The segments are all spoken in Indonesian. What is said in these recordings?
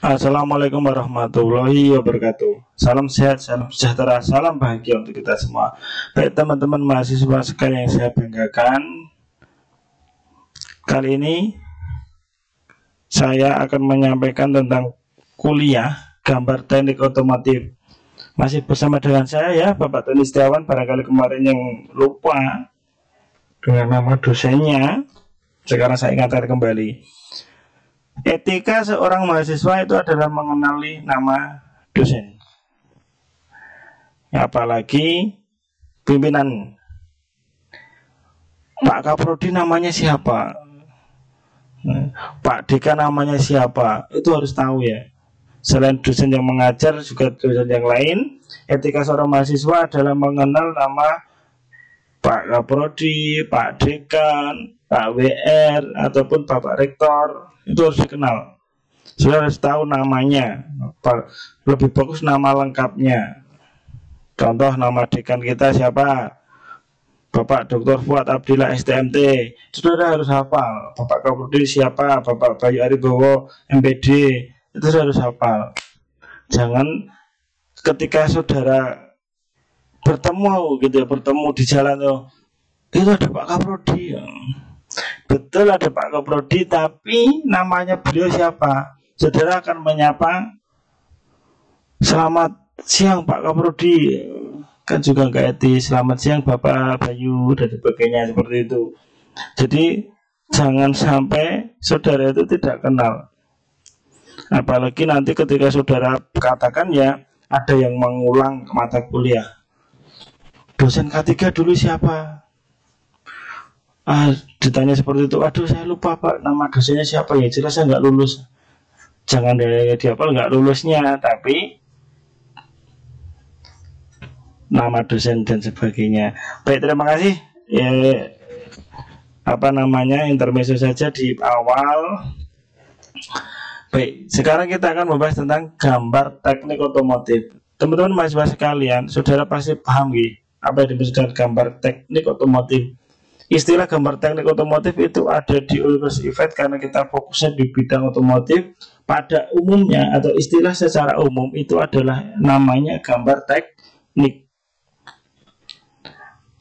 Assalamualaikum warahmatullahi wabarakatuh. Salam sehat, salam sejahtera, salam bahagia untuk kita semua. Baik teman-teman mahasiswa sekalian yang saya banggakan, kali ini saya akan menyampaikan tentang kuliah gambar teknik otomotif. Masih bersama dengan saya ya, Bapak Tony Setiawan. Barangkali kemarin yang lupa dengan nama dosennya, sekarang saya ingatkan kembali. Etika seorang mahasiswa itu adalah mengenali nama dosen, apalagi pimpinan. Pak Kaprodi namanya siapa, Pak Dekan namanya siapa, itu harus tahu ya. Selain dosen yang mengajar, juga dosen yang lain. Etika seorang mahasiswa adalah mengenal nama Pak Kaprodi, Pak Dekan, Pak WR, ataupun Bapak Rektor. Itu harus dikenal. Sudah harus tahu namanya. Lebih bagus nama lengkapnya. Contoh nama dekan kita siapa? Bapak Dr. Fuad Abdillah STMT. Saudara harus hafal. Bapak Kaprodi siapa? Bapak Bayu Aribowo MPD. Itu harus hafal. Jangan ketika saudara bertemu gitu ya, bertemu di jalan tuh, itu ada Pak Kaprodi ya. Betul ada Pak Kaprodi, tapi namanya beliau siapa? Saudara akan menyapa, selamat siang Pak Kaprodi, kan juga nggak etis. Selamat siang Bapak Bayu dan sebagainya, seperti itu. Jadi jangan sampai saudara itu tidak kenal. Apalagi nanti ketika saudara katakan ya, ada yang mengulang mata kuliah, dosen K3 dulu siapa? Ditanya seperti itu, aduh saya lupa Pak, nama dosennya siapa ya, jelas saya nggak lulus. Jangan dihafal nggak lulusnya, tapi nama dosen dan sebagainya. Baik, terima kasih ya, intermezzo saja di awal. Baik, sekarang kita akan membahas tentang gambar teknik otomotif. Teman-teman mahasiswa sekalian, saudara pasti paham apa yang dimaksud dengan gambar teknik otomotif. Istilah gambar teknik otomotif itu ada di Universitas IFET karena kita fokusnya di bidang otomotif. Pada umumnya atau istilah secara umum itu adalah namanya gambar teknik.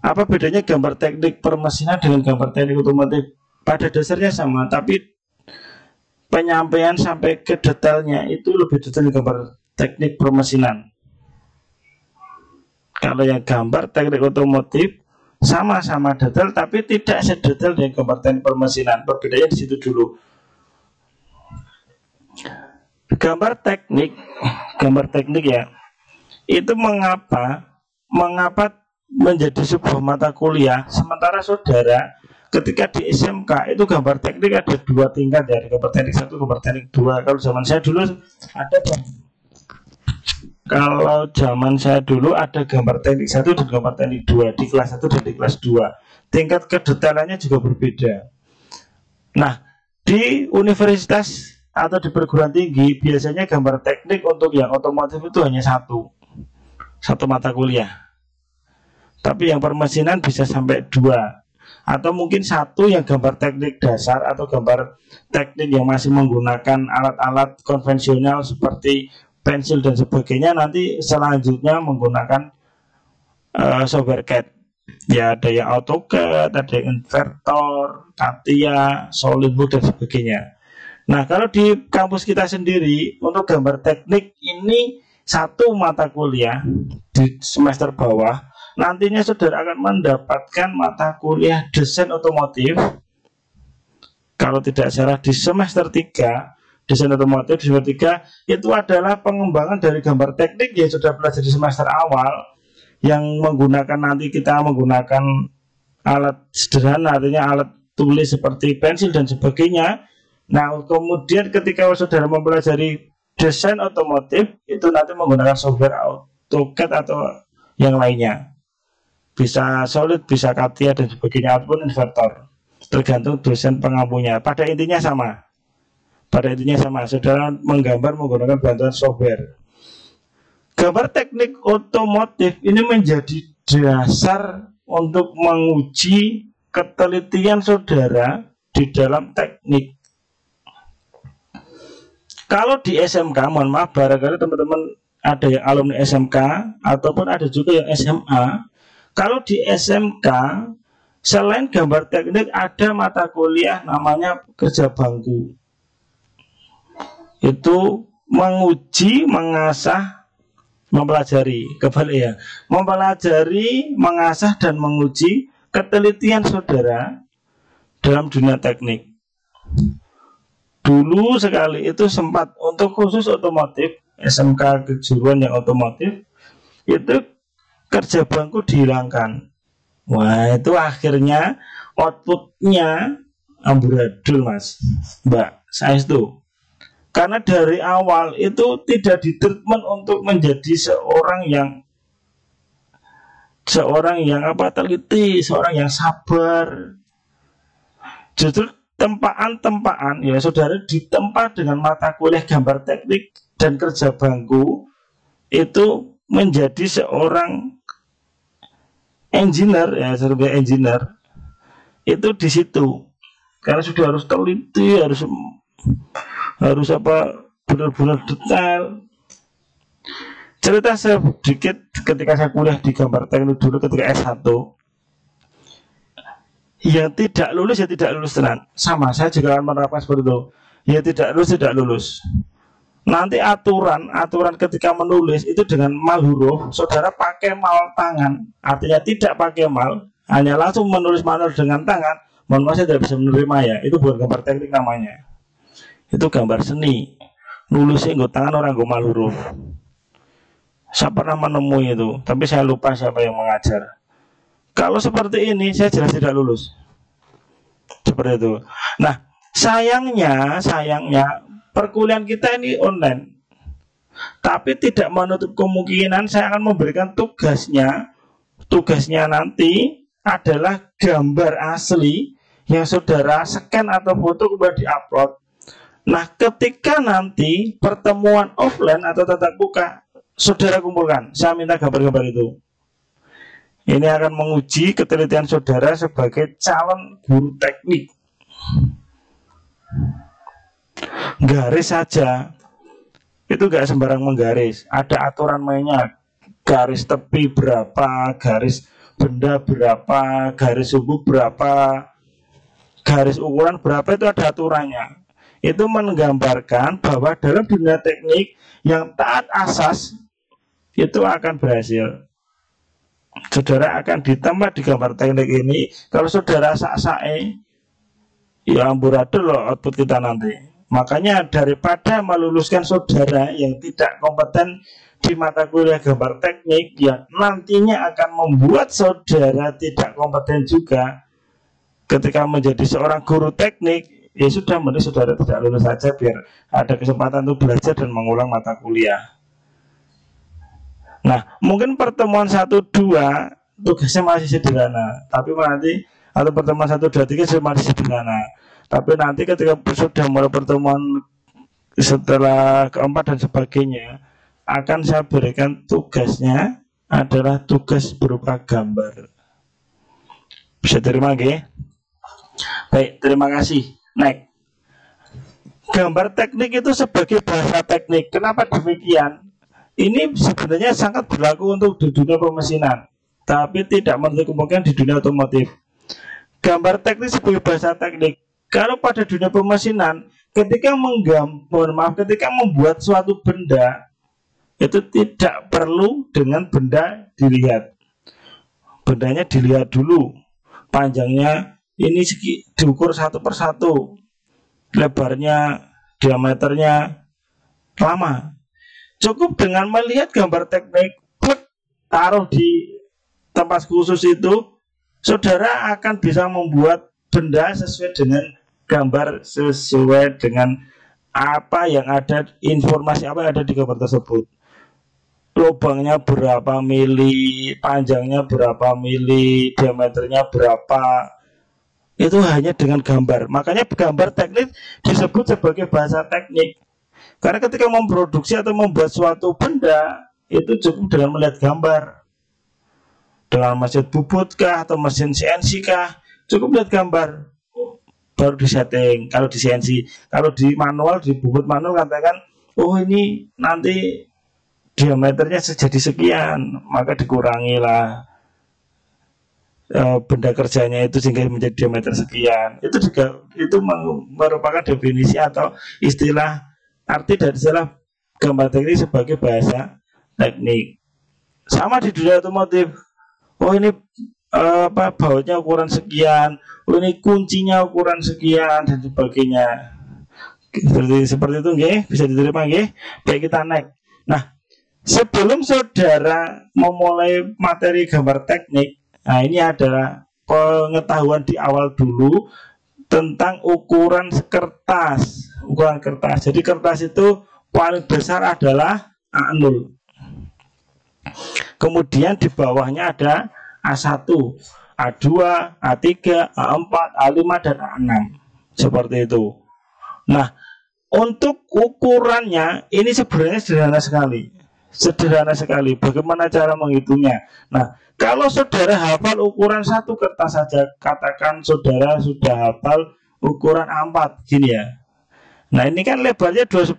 Apa bedanya gambar teknik permesinan dengan gambar teknik otomotif? Pada dasarnya sama, tapi penyampaian sampai ke detailnya itu lebih detail gambar teknik permesinan. Kalau yang gambar teknik otomotif sama-sama detail, tapi tidak sedetail dengan gambar teknik permesinan. Perbedaannya di situ dulu. Gambar teknik ya, itu mengapa menjadi sebuah mata kuliah, sementara saudara ketika di SMK itu gambar teknik ada dua tingkat ya, gambar teknik 1, gambar teknik 2. Kalau zaman saya dulu ada gambar teknik 1 dan gambar teknik 2 di kelas 1 dan di kelas 2. Tingkat kedetailannya juga berbeda. Nah, di universitas atau di perguruan tinggi biasanya gambar teknik untuk yang otomotif itu hanya satu mata kuliah. Tapi yang permesinan bisa sampai 2. Atau mungkin satu yang gambar teknik dasar atau gambar teknik yang masih menggunakan alat-alat konvensional seperti pensil dan sebagainya, nanti selanjutnya menggunakan software CAD ya, ada yang AutoCAD, ada yang Invertor, CATIA, SolidWorks dan sebagainya. Nah, kalau di kampus kita sendiri untuk gambar teknik ini satu mata kuliah di semester bawah, nantinya saudara akan mendapatkan mata kuliah desain otomotif. Kalau tidak salah di semester 3 desain otomotif, di semester 3 itu adalah pengembangan dari gambar teknik yang sudah belajar di semester awal, yang nanti kita menggunakan alat sederhana, artinya alat tulis seperti pensil dan sebagainya. Nah, kemudian ketika saudara mempelajari desain otomotif itu nanti menggunakan software AutoCAD atau yang lainnya, bisa Solid, bisa CATIA dan sebagainya, ataupun Invertor, tergantung dosen pengampunya. Pada intinya sama, saudara menggambar menggunakan bantuan software. Gambar teknik otomotif ini menjadi dasar untuk menguji ketelitian saudara di dalam teknik. Kalau di SMK, mohon maaf, barangkali teman-teman ada yang alumni SMK ataupun ada juga yang SMA. Kalau di SMK, selain gambar teknik, ada mata kuliah namanya kerja bangku. Itu menguji, mengasah, mempelajari, kebalik ya, mempelajari, mengasah dan menguji ketelitian saudara dalam dunia teknik. Dulu sekali itu sempat untuk khusus otomotif, SMK kejuruan yang otomotif, itu kerja bangku dihilangkan. Wah, itu akhirnya outputnya amburadul, Mas, Mbak. Saya itu karena dari awal itu tidak ditreatment untuk menjadi seorang yang apa, teliti, seorang yang sabar. Justru tempaan ya saudara ditempa dengan mata kuliah gambar teknik dan kerja bangku itu menjadi seorang engineer ya, sebagai engineer itu di situ, karena sudah harus teliti, harus apa, benar-benar detail. Cerita sedikit, ketika saya kuliah di gambar teknik dulu ketika S1, yang tidak lulus ya tidak lulus tenan. Sama, saya juga akan menerapkan seperti itu. Ya tidak lulus. Nanti aturan ketika menulis itu dengan mal huruf, saudara pakai mal tangan, artinya tidak pakai mal, hanya langsung menulis manual dengan tangan. Mohon maaf, saya tidak bisa menerima ya. Itu bukan gambar teknik namanya. Itu gambar seni. Nulisnya nggak tangan, orang nggak mal huruf. Saya pernah menemui itu, tapi saya lupa siapa yang mengajar. Kalau seperti ini, saya jelas tidak lulus. Seperti itu. Nah, sayangnya perkuliahan kita ini online. Tapi tidak menutup kemungkinan saya akan memberikan tugasnya. Tugasnya nanti adalah gambar asli yang saudara scan atau foto kemudian diupload. Nah, ketika nanti pertemuan offline atau tatap muka, saudara kumpulkan. Saya minta gambar-gambar itu. Ini akan menguji ketelitian saudara sebagai calon guru teknik. Garis saja itu gak sembarang menggaris. Ada aturan mainnya. Garis tepi berapa, garis benda berapa, garis sumbu berapa, garis ukuran berapa, itu ada aturannya. Itu menggambarkan bahwa dalam dunia teknik yang taat asas itu akan berhasil. Saudara akan ditempa di gambar teknik ini. Kalau saudara sak-sae, ya amburadul loh output kita nanti. Makanya daripada meluluskan saudara yang tidak kompeten di mata kuliah gambar teknik, yang nantinya akan membuat saudara tidak kompeten juga ketika menjadi seorang guru teknik, ya sudah, mending saudara tidak lulus saja biar ada kesempatan untuk belajar dan mengulang mata kuliah. Nah, mungkin pertemuan 1-2 tugasnya masih sederhana, tapi nanti atau pertemuan 1-2-3 masih sederhana. Tapi nanti ketika sudah mulai pertemuan setelah keempat dan sebagainya, akan saya berikan tugasnya adalah tugas berupa gambar. Bisa terima nggih? Baik, terima kasih. Next. Gambar teknik itu sebagai bahasa teknik. Kenapa demikian? Ini sebenarnya sangat berlaku untuk di dunia pemesinan, tapi tidak menutup kemungkinan di dunia otomotif. Gambar teknik sebagai bahasa teknik. Kalau pada dunia pemesinan, ketika membuat suatu benda, itu tidak perlu dengan benda dilihat. Bendanya dilihat dulu, panjangnya ini diukur satu persatu, lebarnya, diameternya, lama. Cukup dengan melihat gambar teknik, taruh di tempat khusus itu, saudara akan bisa membuat benda sesuai dengan gambar, sesuai dengan apa yang ada, informasi apa yang ada di gambar tersebut. Lubangnya berapa mili, panjangnya berapa mili, diameternya berapa, itu hanya dengan gambar. Makanya gambar teknik disebut sebagai bahasa teknik. Karena ketika memproduksi atau membuat suatu benda, itu cukup dengan melihat gambar. Dengan mesin bubut kah atau mesin CNC kah, cukup melihat gambar. baru disetting. Kalau di CNC, kalau di manual, di bubut manual katakan, oh ini nanti diameternya jadi sekian, maka dikurangilah benda kerjanya itu sehingga menjadi diameter sekian. Itu juga itu merupakan definisi atau istilah, arti dari istilah gambar teknik sebagai bahasa teknik. Sama di dunia otomotif. Oh ini bautnya ukuran sekian, oh ini kuncinya ukuran sekian dan sebagainya. Seperti itu nggih, bisa diterima nggih? Baik, kita naik. Nah, sebelum saudara memulai materi gambar teknik, nah ini adalah pengetahuan di awal dulu tentang ukuran kertas. Ukuran kertas. Jadi kertas itu paling besar adalah A0. Kemudian di bawahnya ada A1, A2, A3, A4, A5, dan A6. Seperti itu. Nah, untuk ukurannya ini sebenarnya sederhana sekali. Sederhana sekali. Bagaimana cara menghitungnya? Nah, kalau saudara hafal ukuran satu kertas saja, katakan saudara sudah hafal ukuran A4, gini ya. Nah, ini kan lebarnya 210.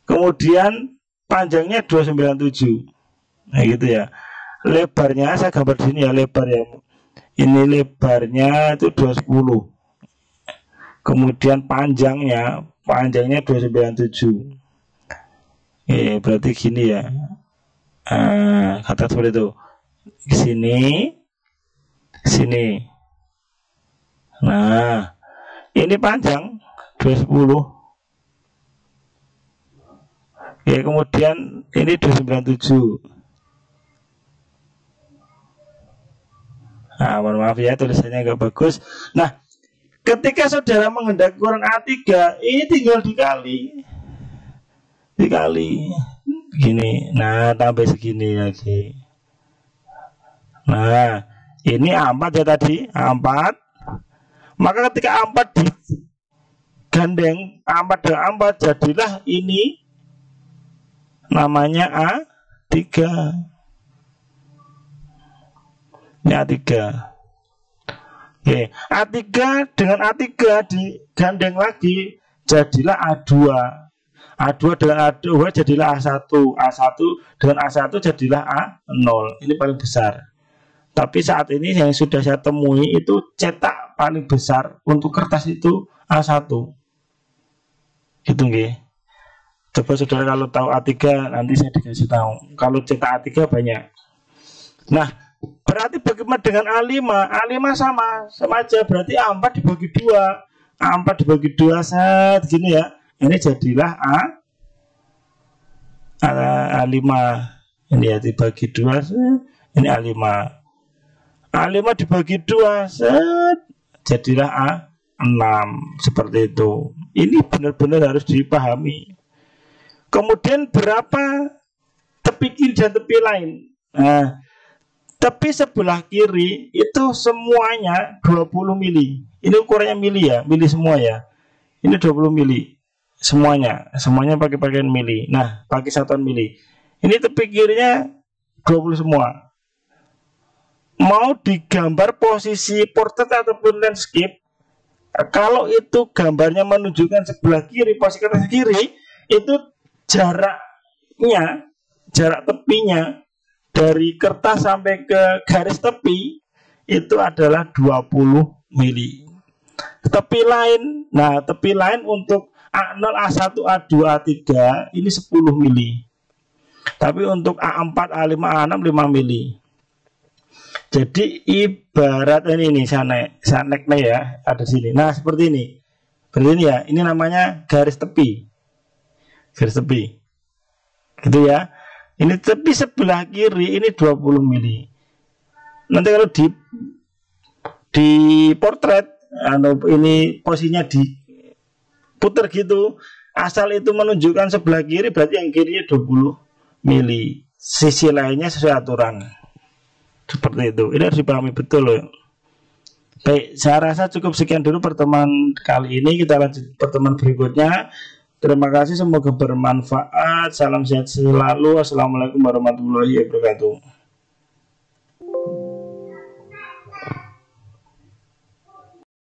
Kemudian panjangnya 297. Nah, gitu ya. Lebarnya saya gambar di sini ya, lebar ya. Ini lebarnya itu 210. Kemudian panjangnya 297. Berarti gini ya. Kata seperti itu. Sini, sini. Nah, ini panjang 210. Kemudian ini 297. Nah, mohon maaf ya, tulisannya agak bagus. Nah, ketika saudara menghendaki ukuran A3, ini tinggal dikali gini. Nah, tambah segini lagi. Nah, ini A4 ya tadi, A4. Maka ketika A4 digandeng, A4 dengan A4, jadilah ini namanya A3. Ini A3. Oke, A3 dengan A3 digandeng lagi, jadilah A2. A2 dengan A2 jadilah A1. A1 dengan A1 jadilah A0. Ini paling besar. Tapi saat ini yang sudah saya temui itu cetak paling besar untuk kertas itu A1. Gitu nggih. Coba saudara kalau tahu A3 nanti saya dikasih tahu. Kalau cetak A3 banyak. Nah, berarti bagaimana dengan A5? A5 sama aja, berarti A4 dibagi 2. A4 dibagi 2 set gini ya. Ini jadilah A5. Ini ya dibagi 2 set. Ini A5. A5 dibagi 2 set, jadilah A6. Seperti itu. Ini benar-benar harus dipahami. Kemudian berapa tepi kiri dan tepi lain? Nah, tepi sebelah kiri itu semuanya 20 mili. Ini ukurannya mili ya, mili semua ya. Ini 20 mili. Semuanya pakai pakaian mili. Nah, pakai satuan mili. Ini tepi kirinya 20 semua. Mau digambar posisi portrait ataupun landscape, kalau itu gambarnya menunjukkan sebelah kiri, posisi kertas kiri, itu jarak tepinya dari kertas sampai ke garis tepi itu adalah 20 mili. Tepi lain untuk A0, A1, A2, A3 ini 10 mili. Tapi untuk A4, A5, A6 5 mili. Jadi ibarat ini sanek ya, ada sini. Nah, seperti ini. Seperti ini ya. Ini namanya garis tepi. Garis tepi. Gitu ya. Ini tepi sebelah kiri ini 20 mili. Nanti kalau di portrait ini posisinya diputar gitu, asal itu menunjukkan sebelah kiri berarti yang kirinya 20 mili. Sisi lainnya sesuai aturan. Seperti itu. Ini harus dipahami betul loh. Baik, saya rasa cukup sekian dulu pertemuan kali ini. Kita lanjut pertemuan berikutnya. Terima kasih, semoga bermanfaat. Salam sehat selalu. Assalamualaikum warahmatullahi wabarakatuh.